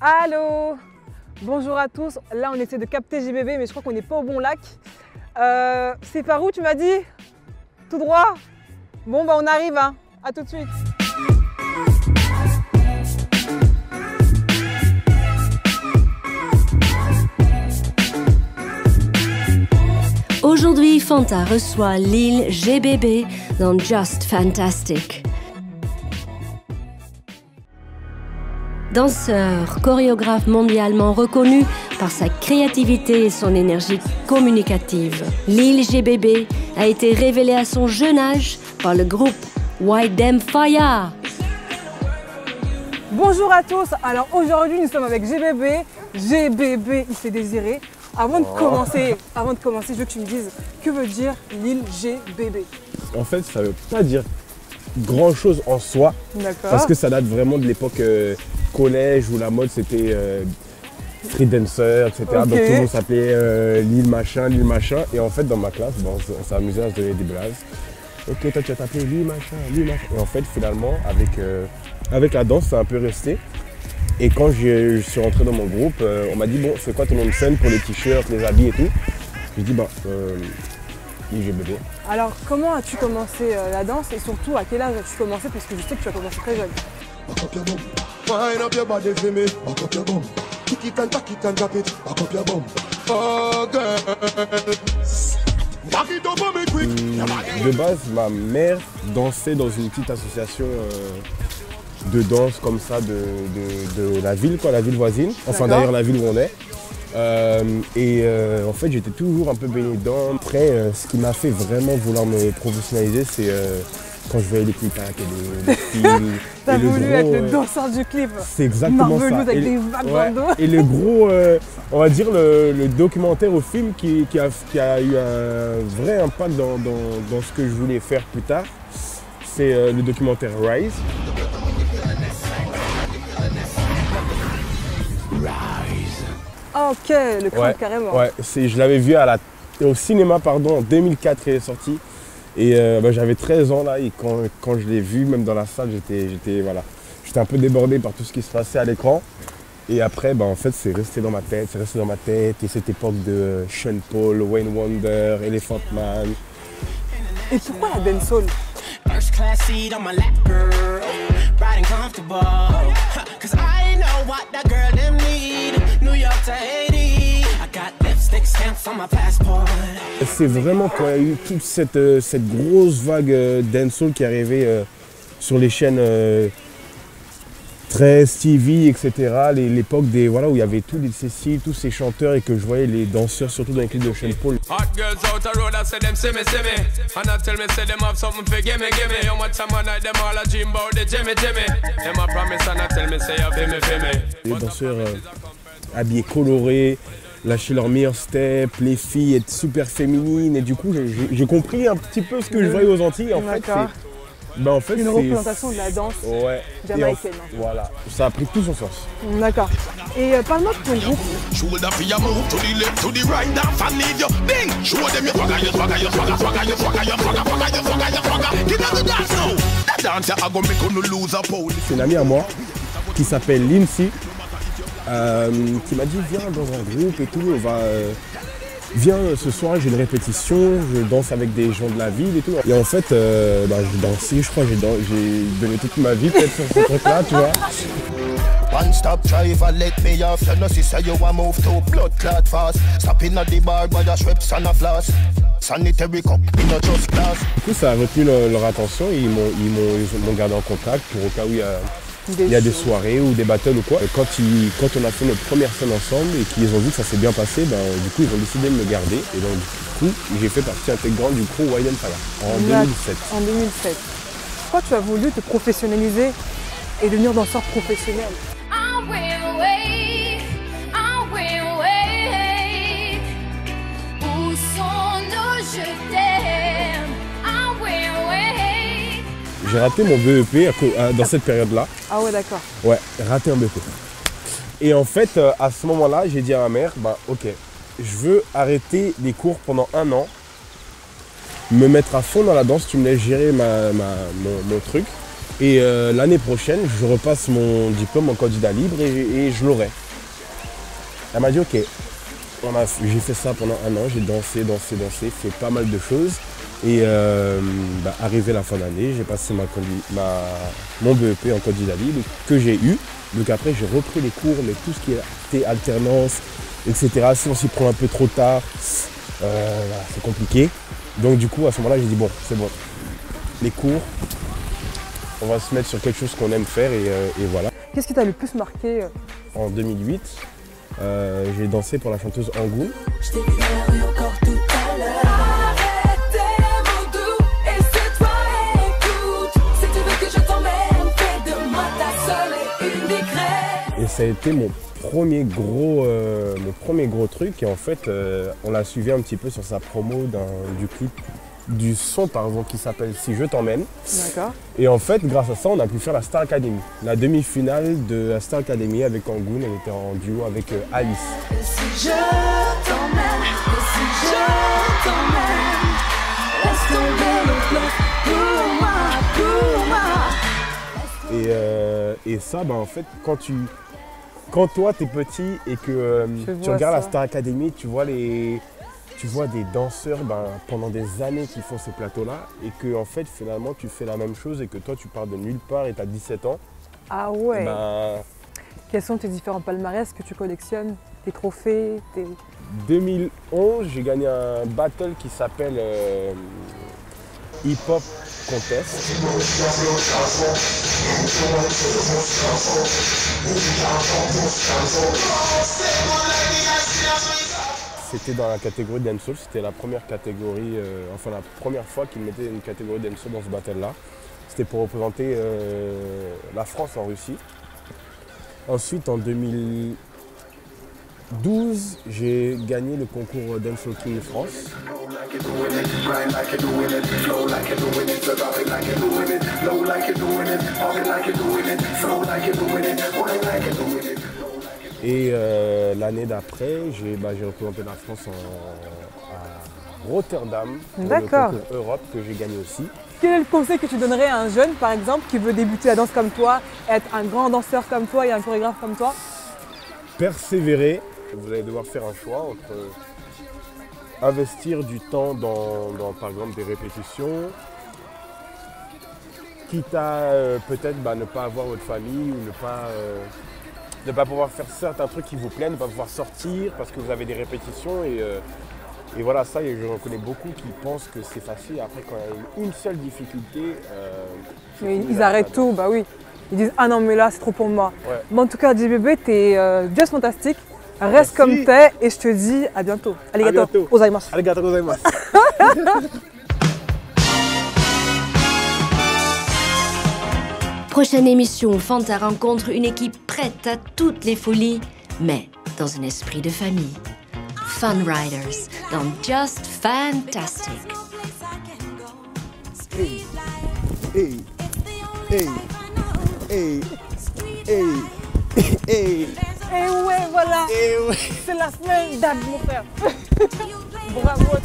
Allô, bonjour à tous. Là, on essaie de capter JBB, mais je crois qu'on n'est pas au bon lac. C'est par où tu m'as dit? Tout droit? Bon, bah on arrive, hein. À tout de suite. Aujourd'hui, Fanta reçoit Lil JBB dans Just Fantastic. Danseur, chorégraphe mondialement reconnu par sa créativité et son énergie communicative, Lil JBB a été révélé à son jeune âge par le groupe White Dem Fire. Bonjour à tous. Alors aujourd'hui, nous sommes avec JBB. JBB, il s'est désiré. Avant de commencer, je veux que tu me dises que veut dire Lil JBB. En fait, ça veut pas dire grand chose en soi. D'accord. Parce que ça date vraiment de l'époque collège où la mode c'était street dancer, etc. Okay. Donc tout le monde s'appelait Lil machin. Et en fait, dans ma classe, on s'amusait à se donner des blagues. Ok, toi tu vas t'appeler Lil machin. Et en fait, finalement, avec la danse, c'est un peu resté. Et quand je suis rentré dans mon groupe, on m'a dit bon, c'est quoi ton nom de scène pour les t-shirts, les habits et tout. J'ai dit Lil JBB. Alors, comment as-tu commencé la danse et surtout à quel âge as-tu commencé? Parce que je sais que tu as commencé très jeune. De base, ma mère dansait dans une petite association de danse comme ça de la ville, quoi, la ville voisine. Enfin d'ailleurs la ville où on est. En fait j'étais toujours un peu baigné dedans. Après ce qui m'a fait vraiment vouloir me professionnaliser, c'est quand je voyais les clips et les films. T'as voulu être le danseur du clip. C'est exactement ça. Avec des vagues dans le dos. Et le gros, on va dire le documentaire au film qui a eu un vrai impact dans ce que je voulais faire plus tard, c'est le documentaire Rise. Ok, le clip carrément. Ouais, je l'avais vu au cinéma en 2004 il est sorti. Et j'avais 13 ans là et quand je l'ai vu, même dans la salle, j'étais un peu débordé par tout ce qui se passait à l'écran. Et après, en fait, c'est resté dans ma tête. Et cette époque de Sean Paul, Wayne Wonder, Elephant Man. Et pourquoi la dancehall? C'est vraiment quand il y a eu toute cette grosse vague dancehall qui est arrivée sur les chaînes 13, TV, etc. L'époque où il y avait tous ces chanteurs et que je voyais les danseurs, surtout dans les clips de Sean Paul. Les danseurs habillés colorés, lâcher leur meilleur step, les filles être super féminines et du coup j'ai compris un petit peu ce que je voyais aux Antilles. En fait, une représentation de la danse jamaïcaine. Voilà, ça a pris tout son sens. D'accord. Et parle-moi de ton groupe. C'est une amie à moi qui s'appelle Lindsay. Qui m'a dit viens dans un groupe et tout, viens ce soir, j'ai une répétition, je danse avec des gens de la ville et tout. Et en fait, j'ai dansé, je crois, j'ai donné toute ma vie peut-être sur ce truc-là, tu vois. One stop driver, let me off. You know, sister, you want move to blood clot fast. Stopping at the bar by the Schweppes and a flask. Sanitary cup, in a just glass. Du coup, ça a retenu leur attention et ils m'ont gardé en contact pour au cas où il y a des soirées ou des battles ou quoi. Et quand on a fait notre première scène ensemble et qu'ils ont vu que ça s'est bien passé, du coup ils ont décidé de me garder. Et donc du coup j'ai fait partie intégrante du crew White Dem Fire en 2007. En 2007. Pourquoi tu as voulu te professionnaliser et devenir danseur professionnel? J'ai raté mon BEP dans cette période-là. Ah ouais, d'accord. Ouais, raté un BEP. Et en fait, à ce moment-là, j'ai dit à ma mère, ok, je veux arrêter les cours pendant 1 an, me mettre à fond dans la danse, tu me laisses gérer mon truc. Et l'année prochaine, je repasse mon diplôme en candidat libre et je l'aurai. Elle m'a dit ok. J'ai fait ça pendant un an, j'ai dansé, fait pas mal de choses. Et arrivé la fin d'année, j'ai passé mon BEP en candidat libre que j'ai eu. Donc après, j'ai repris les cours, mais tout ce qui était alternance, etc. Si on s'y prend un peu trop tard, voilà, c'est compliqué. Donc du coup, à ce moment-là, j'ai dit bon, c'est bon. Les cours, on va se mettre sur quelque chose qu'on aime faire et voilà. Qu'est-ce qui t'a le plus marqué? En 2008, j'ai dansé pour la chanteuse Angoune. Et ça a été mon premier gros truc. Et en fait, on l'a suivi un petit peu sur sa promo du clip, du son par exemple qui s'appelle Si je t'emmène. D'accord. Et en fait, grâce à ça, on a pu faire la Star Academy. La demi-finale de la Star Academy avec Angoune, elle était en duo avec Alice. Si je t'emmène, si je t'emmène, laisse tomber le bloc pour moi. Et ça, en fait, quand toi t'es petit et que tu regardes la Star Academy, tu vois des danseurs pendant des années qui font ces plateaux-là et que en fait finalement tu fais la même chose et que toi tu pars de nulle part et tu as 17 ans. Ah ouais. Quels sont tes différents palmarès que tu collectionnes? Tes trophées 2011, j'ai gagné un battle qui s'appelle Hip Hop Contest. C'était dans la catégorie dancehall, c'était la première catégorie, la première fois qu'ils mettaient une catégorie dancehall dans ce battle-là. C'était pour représenter la France en Russie. Ensuite, en 2012, j'ai gagné le concours Dancehall King France. Et l'année d'après, j'ai représenté la France à Rotterdam pour le concours Europe que j'ai gagné aussi. Quel est le conseil que tu donnerais à un jeune, par exemple, qui veut débuter la danse comme toi, être un grand danseur comme toi et un chorégraphe comme toi? Persévérer. Vous allez devoir faire un choix entre investir du temps dans par exemple des répétitions, quitte à peut-être ne pas avoir votre famille ou ne pas pouvoir faire certains trucs qui vous plaisent, ne pas pouvoir sortir parce que vous avez des répétitions et voilà, ça, je reconnais beaucoup qui pensent que c'est facile. Après, quand il y a une seule difficulté, ils arrêtent tout, bah oui. Ils disent ah non mais là c'est trop pour moi. Ouais. Bon, en tout cas, JBB, t'es just fantastique. Reste comme t'es et je te dis à bientôt. Arigato gozaimasu. Arigato gozaimasu. Prochaine émission, Fanta rencontre une équipe prête à toutes les folies, mais dans un esprit de famille. Fun Riders dans Just Fantastic. Hey, hey, hey, hey, hey, hey. Et ouais, voilà. Ouais. C'est la semaine d'Ab, mon frère. Bravo.